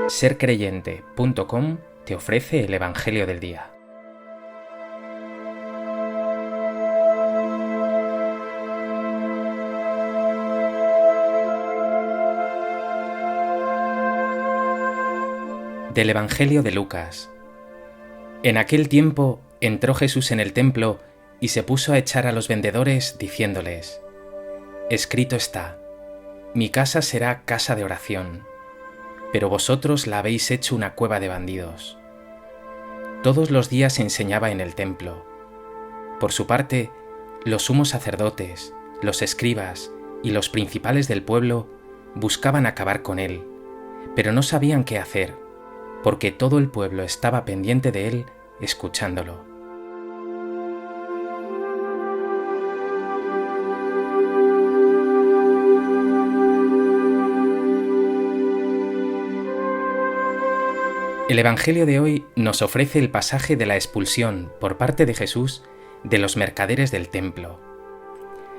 Sercreyente.com te ofrece el Evangelio del Día. Del Evangelio de Lucas. En aquel tiempo entró Jesús en el templo y se puso a echar a los vendedores, diciéndoles: Escrito está, mi casa será casa de oración, pero vosotros la habéis hecho una cueva de bandidos. Todos los días enseñaba en el templo. Por su parte, los sumos sacerdotes, los escribas y los principales del pueblo buscaban acabar con él, pero no sabían qué hacer, porque todo el pueblo estaba pendiente de él, escuchándolo. El Evangelio de hoy nos ofrece el pasaje de la expulsión por parte de Jesús de los mercaderes del templo.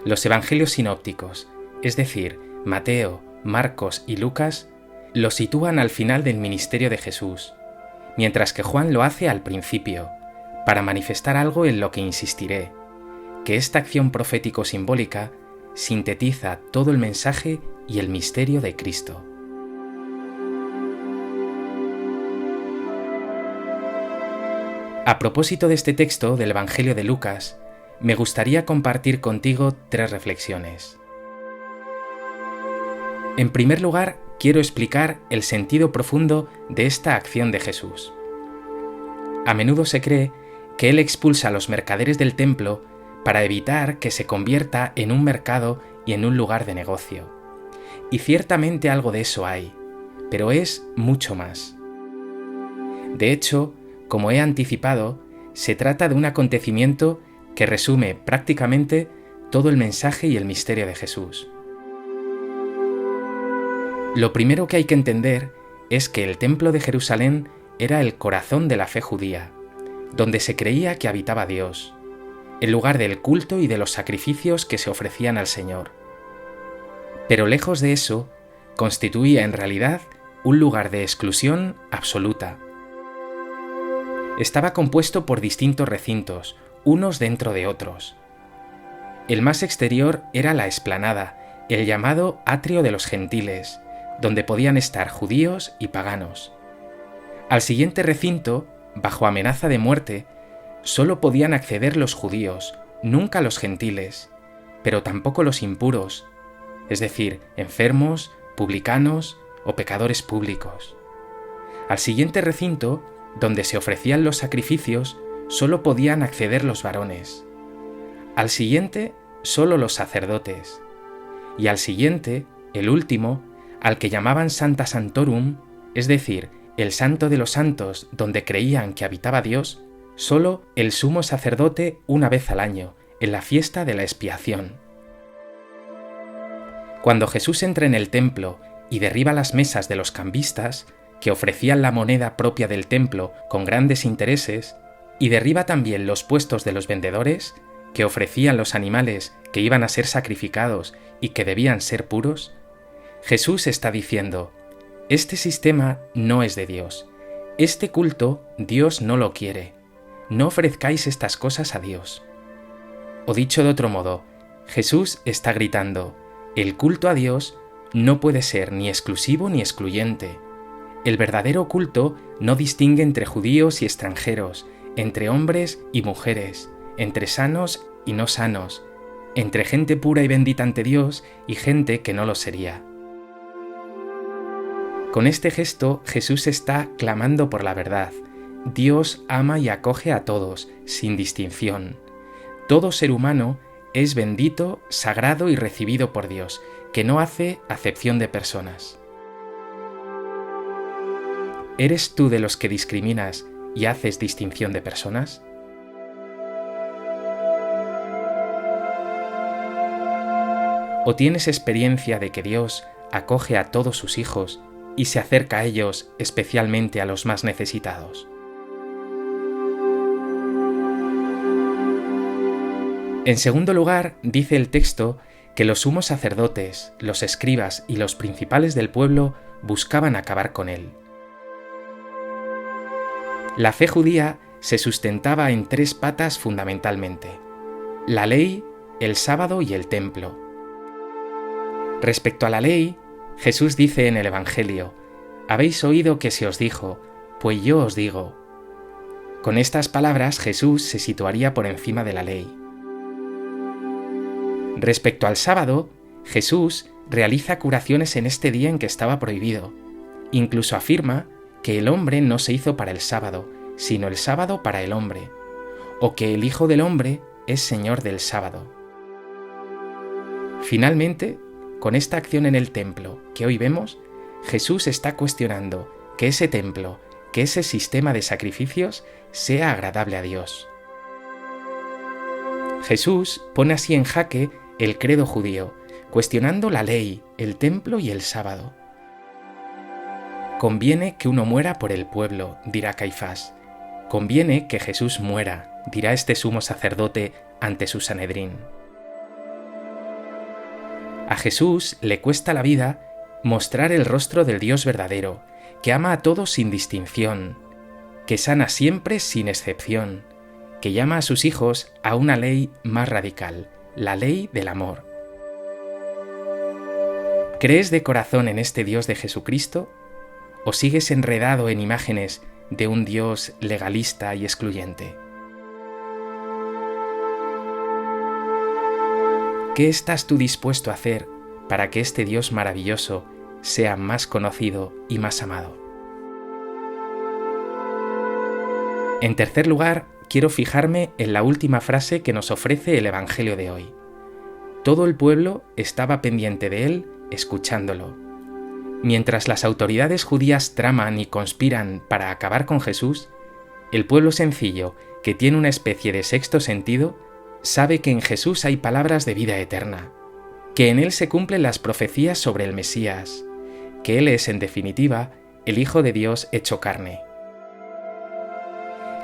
Los Evangelios sinópticos, es decir, Mateo, Marcos y Lucas, lo sitúan al final del ministerio de Jesús, mientras que Juan lo hace al principio, para manifestar algo en lo que insistiré, que esta acción profético-simbólica sintetiza todo el mensaje y el misterio de Cristo. A propósito de este texto del Evangelio de Lucas, me gustaría compartir contigo 3 reflexiones. En primer lugar, quiero explicar el sentido profundo de esta acción de Jesús. A menudo se cree que Él expulsa a los mercaderes del templo para evitar que se convierta en un mercado y en un lugar de negocio. Y ciertamente algo de eso hay, pero es mucho más. De hecho, como he anticipado, se trata de un acontecimiento que resume prácticamente todo el mensaje y el misterio de Jesús. Lo primero que hay que entender es que el templo de Jerusalén era el corazón de la fe judía, donde se creía que habitaba Dios, el lugar del culto y de los sacrificios que se ofrecían al Señor. Pero lejos de eso, constituía en realidad un lugar de exclusión absoluta. Estaba compuesto por distintos recintos, unos dentro de otros. El más exterior era la explanada, el llamado atrio de los gentiles, donde podían estar judíos y paganos. Al siguiente recinto, bajo amenaza de muerte, solo podían acceder los judíos, nunca los gentiles, pero tampoco los impuros, es decir, enfermos, publicanos o pecadores públicos. Al siguiente recinto, donde se ofrecían los sacrificios, solo podían acceder los varones. Al siguiente, solo los sacerdotes. Y al siguiente, el último, al que llamaban Sancta Sanctorum, es decir, el Santo de los Santos, donde creían que habitaba Dios, solo el sumo sacerdote una vez al año, en la fiesta de la expiación. Cuando Jesús entra en el templo y derriba las mesas de los cambistas, que ofrecían la moneda propia del templo con grandes intereses, y derriba también los puestos de los vendedores, que ofrecían los animales que iban a ser sacrificados y que debían ser puros, Jesús está diciendo: este sistema no es de Dios, este culto Dios no lo quiere, no ofrezcáis estas cosas a Dios. O dicho de otro modo, Jesús está gritando: el culto a Dios no puede ser ni exclusivo ni excluyente. El verdadero culto no distingue entre judíos y extranjeros, entre hombres y mujeres, entre sanos y no sanos, entre gente pura y bendita ante Dios y gente que no lo sería. Con este gesto, Jesús está clamando por la verdad. Dios ama y acoge a todos, sin distinción. Todo ser humano es bendito, sagrado y recibido por Dios, que no hace acepción de personas. ¿Eres tú de los que discriminas y haces distinción de personas? ¿O tienes experiencia de que Dios acoge a todos sus hijos y se acerca a ellos, especialmente a los más necesitados? En segundo lugar, dice el texto que los sumos sacerdotes, los escribas y los principales del pueblo buscaban acabar con él. La fe judía se sustentaba en 3 patas fundamentalmente: la ley, el sábado y el templo. Respecto a la ley, Jesús dice en el Evangelio: «Habéis oído que se os dijo, pues yo os digo». Con estas palabras Jesús se situaría por encima de la ley. Respecto al sábado, Jesús realiza curaciones en este día en que estaba prohibido. Incluso afirma que el hombre no se hizo para el sábado, sino el sábado para el hombre, o que el Hijo del Hombre es Señor del sábado. Finalmente, con esta acción en el templo que hoy vemos, Jesús está cuestionando que ese templo, que ese sistema de sacrificios sea agradable a Dios. Jesús pone así en jaque el credo judío, cuestionando la ley, el templo y el sábado. Conviene que uno muera por el pueblo, dirá Caifás. Conviene que Jesús muera, dirá este sumo sacerdote ante su Sanedrín. A Jesús le cuesta la vida mostrar el rostro del Dios verdadero, que ama a todos sin distinción, que sana siempre sin excepción, que llama a sus hijos a una ley más radical, la ley del amor. ¿Crees de corazón en este Dios de Jesucristo o sigues enredado en imágenes de un Dios legalista y excluyente? ¿Qué estás tú dispuesto a hacer para que este Dios maravilloso sea más conocido y más amado? En tercer lugar, quiero fijarme en la última frase que nos ofrece el Evangelio de hoy. Todo el pueblo estaba pendiente de él, escuchándolo. Mientras las autoridades judías traman y conspiran para acabar con Jesús, el pueblo sencillo, que tiene una especie de sexto sentido, sabe que en Jesús hay palabras de vida eterna, que en él se cumplen las profecías sobre el Mesías, que él es, en definitiva, el Hijo de Dios hecho carne.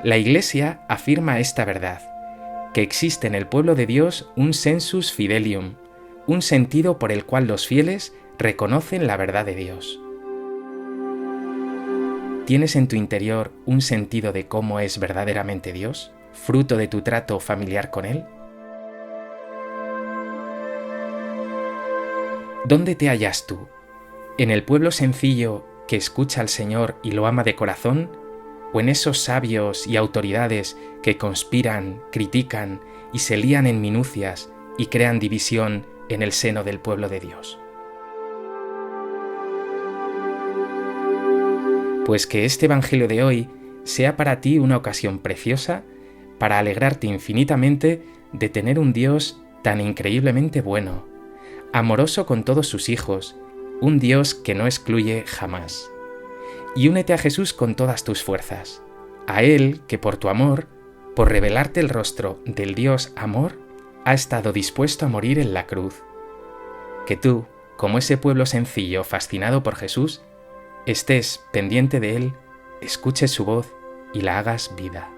La Iglesia afirma esta verdad, que existe en el pueblo de Dios un sensus fidelium, un sentido por el cual los fieles reconocen la verdad de Dios. ¿Tienes en tu interior un sentido de cómo es verdaderamente Dios, fruto de tu trato familiar con Él? ¿Dónde te hallas tú? ¿En el pueblo sencillo que escucha al Señor y lo ama de corazón? ¿O en esos sabios y autoridades que conspiran, critican y se lían en minucias y crean división en el seno del pueblo de Dios? Pues que este Evangelio de hoy sea para ti una ocasión preciosa para alegrarte infinitamente de tener un Dios tan increíblemente bueno, amoroso con todos sus hijos, un Dios que no excluye jamás. Y únete a Jesús con todas tus fuerzas, a Él que por tu amor, por revelarte el rostro del Dios amor, ha estado dispuesto a morir en la cruz. Que tú, como ese pueblo sencillo fascinado por Jesús, estés pendiente de Él, escuches su voz y la hagas vida.